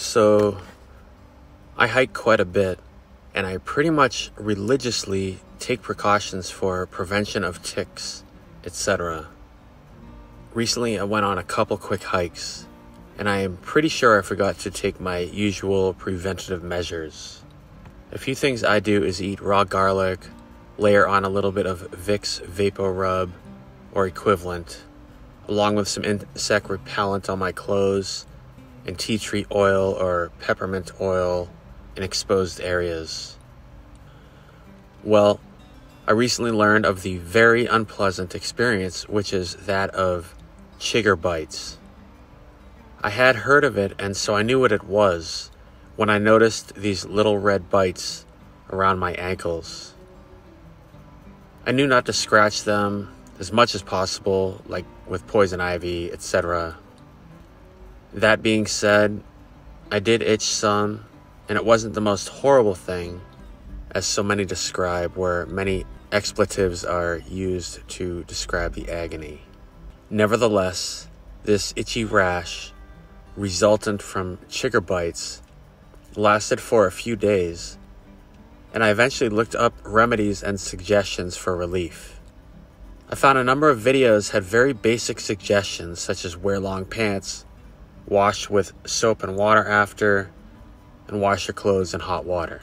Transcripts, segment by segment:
So I hike quite a bit, and I pretty much religiously take precautions for prevention of ticks, etc. Recently I went on a couple quick hikes, and I am pretty sure I forgot to take my usual preventative measures. A few things I do is eat raw garlic, layer on a little bit of Vicks Vapor Rub or equivalent, along with some insect repellent on my clothes, and tea tree oil or peppermint oil in exposed areas. Well, I recently learned of the very unpleasant experience, which is that of Chigger Bites. I had heard of it, and so I knew what it was when I noticed these little red bites around my ankles. I knew not to scratch them as much as possible, like with poison ivy, etc. That being said, I did itch some, and it wasn't the most horrible thing, as so many describe, where many expletives are used to describe the agony. Nevertheless, this itchy rash resultant from Chigger Bites lasted for a few days, and I eventually looked up remedies and suggestions for relief. I found a number of videos had very basic suggestions, such as wear long pants, wash with soap and water after, and wash your clothes in hot water,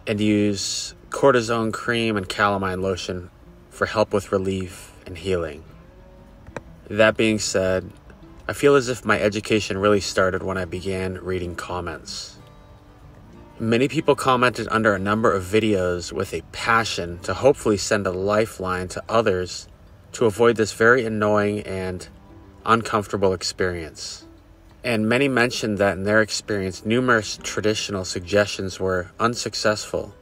and use cortisone cream and calamine lotion for help with relief and healing. That being said, I feel as if my education really started when I began reading comments. Many people commented under a number of videos with a passion to hopefully send a lifeline to others to avoid this very annoying and uncomfortable experience. And many mentioned that in their experience, numerous traditional suggestions were unsuccessful,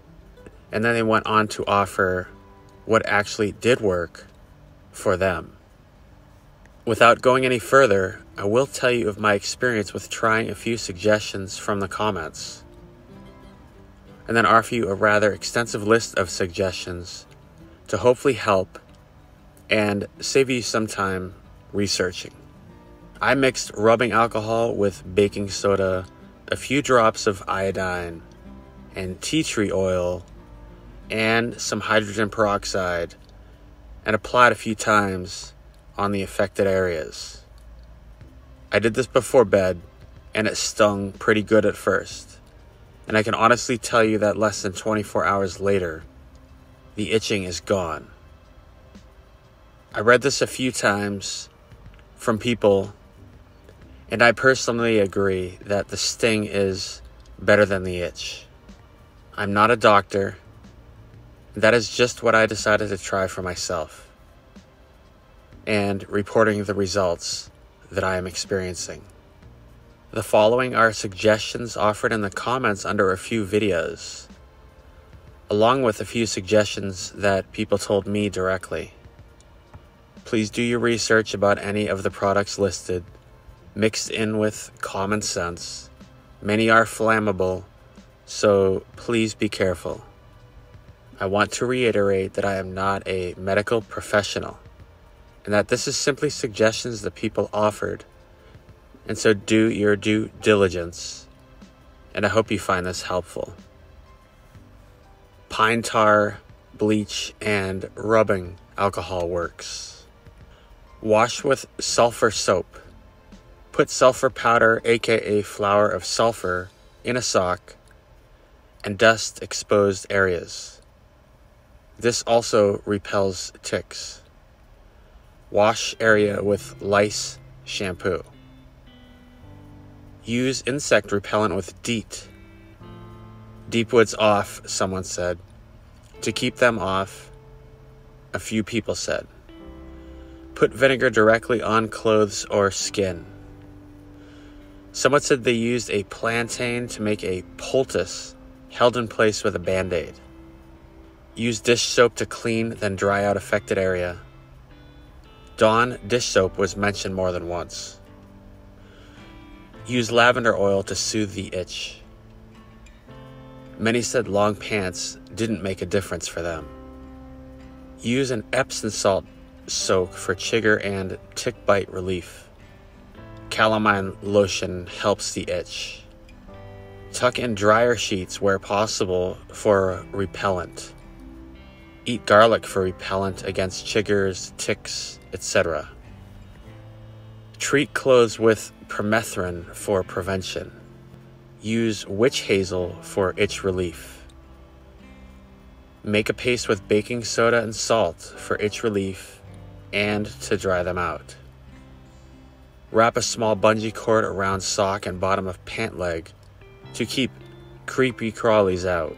and then they went on to offer what actually did work for them. Without going any further, I will tell you of my experience with trying a few suggestions from the comments, and then offer you a rather extensive list of suggestions to hopefully help and save you some time researching. I mixed rubbing alcohol with baking soda, a few drops of iodine, and tea tree oil, and some hydrogen peroxide, and applied a few times on the affected areas. I did this before bed, and it stung pretty good at first, and I can honestly tell you that less than 24 hours later, the itching is gone. I read this a few times from people, and I personally agree that the sting is better than the itch. I'm not a doctor. That is just what I decided to try for myself, and reporting the results that I am experiencing. The following are suggestions offered in the comments under a few videos, along with a few suggestions that people told me directly. Please do your research about any of the products listed, mixed in with common sense. Many are flammable, so please be careful. I want to reiterate that I am not a medical professional, and that this is simply suggestions that people offered, and so do your due diligence, and I hope you find this helpful. Pine tar, bleach, and rubbing alcohol works. Wash with sulfur soap. Put sulfur powder, aka flour of sulfur, in a sock and dust exposed areas. This also repels ticks. Wash area with Lice shampoo. Use insect repellent with DEET. Deep woods off, someone said. To keep them off, a few people said. Put vinegar directly on clothes or skin. Someone said they used a plantain to make a poultice held in place with a bandaid. Use dish soap to clean, then dry out affected area. Dawn dish soap was mentioned more than once. Use lavender oil to soothe the itch. Many said long pants didn't make a difference for them. Use an Epsom salt soak for chigger and tick bite relief. Calamine lotion helps the itch. Tuck in dryer sheets where possible for repellent. Eat garlic for repellent against chiggers, ticks, etc. Treat clothes with permethrin for prevention. Use witch hazel for itch relief. Make a paste with baking soda and salt for itch relief and to dry them out. Wrap a small bungee cord around sock and bottom of pant leg to keep creepy crawlies out.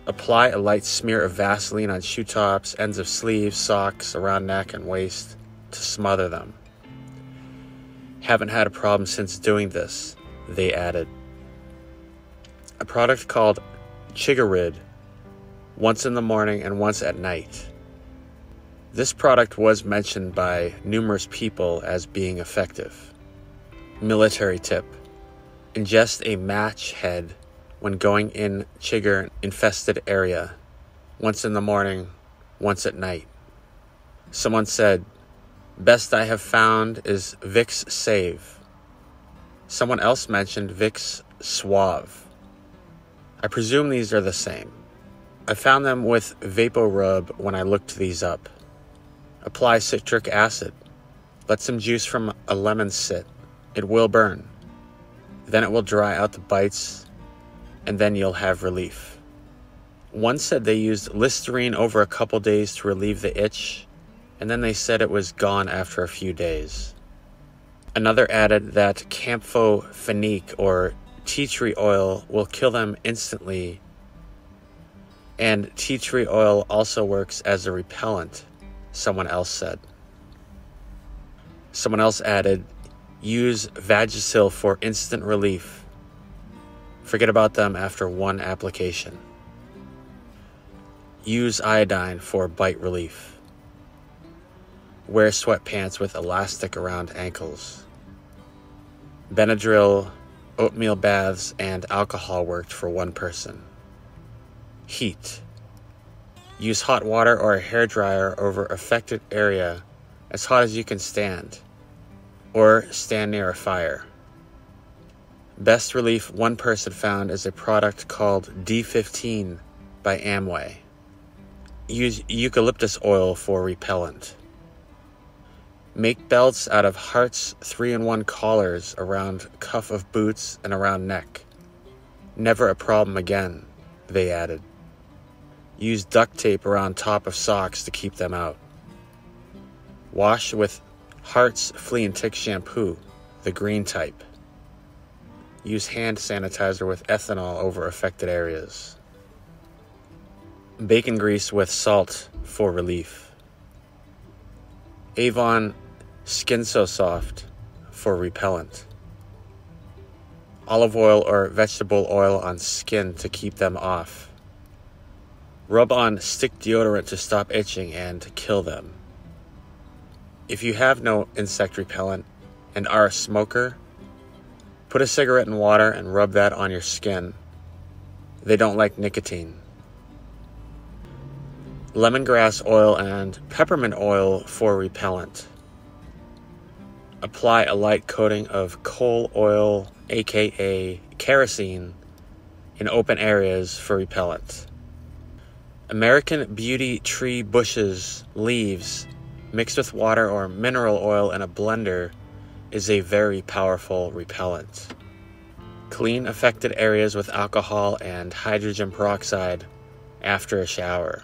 Apply a light smear of Vaseline on shoe tops, ends of sleeves, socks, around neck and waist to smother them. Haven't had a problem since doing this, they added. A product called Chigger Bites, once in the morning and once at night. This product was mentioned by numerous people as being effective. Military tip: ingest a match head when going in chigger infested area, once in the morning, once at night. Someone said, best I have found is Vicks Save. Someone else mentioned Vicks Suave. I presume these are the same. I found them with VapoRub when I looked these up. Apply citric acid. Let some juice from a lemon sit. It will burn. Then it will dry out the bites, and then you'll have relief. One said they used Listerine over a couple days to relieve the itch, and then they said it was gone after a few days. Another added that camphor-phenique or tea tree oil will kill them instantly, and tea tree oil also works as a repellent, someone else said. Someone else added, use Vagisil for instant relief. Forget about them after one application. Use iodine for bite relief. Wear sweatpants with elastic around ankles. Benadryl, oatmeal baths, and alcohol worked for one person. Heat. Use hot water or a hairdryer over affected area as hot as you can stand, or stand near a fire. Best relief one person found is a product called D15 by Amway. Use eucalyptus oil for repellent. Make belts out of Heart's 3-in-1 collars around cuff of boots and around neck. Never a problem again, they added. Use duct tape around top of socks to keep them out. Wash with Heart's flea and tick shampoo, the green type. Use hand sanitizer with ethanol over affected areas. Bacon grease with salt for relief. Avon Skin So Soft for repellent. Olive oil or vegetable oil on skin to keep them off. Rub on stick deodorant to stop itching and kill them. If you have no insect repellent and are a smoker, put a cigarette in water and rub that on your skin. They don't like nicotine. Lemongrass oil and peppermint oil for repellent. Apply a light coating of coal oil, aka kerosene, in open areas for repellent. American Beauty tree bushes, leaves, mixed with water or mineral oil in a blender is a very powerful repellent. Clean affected areas with alcohol and hydrogen peroxide after a shower.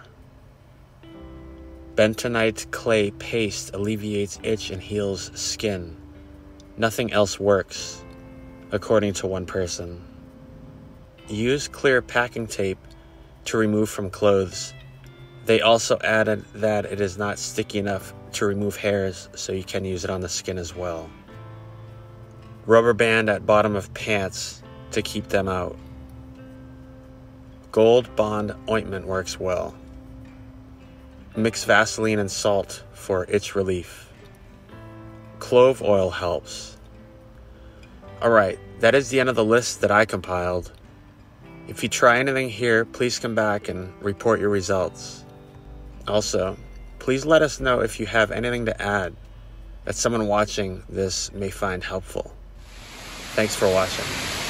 Bentonite clay paste alleviates itch and heals skin. Nothing else works, according to one person. Use clear packing tape to remove from clothes. They also added that it is not sticky enough to remove hairs, so you can use it on the skin as well. Rubber band at bottom of pants to keep them out. Gold Bond ointment works well. Mix Vaseline and salt for itch relief. Clove oil helps. Alright, that is the end of the list that I compiled. If you try anything here, please come back and report your results. Also, please let us know if you have anything to add. that someone watching this may find helpful. Thanks for watching.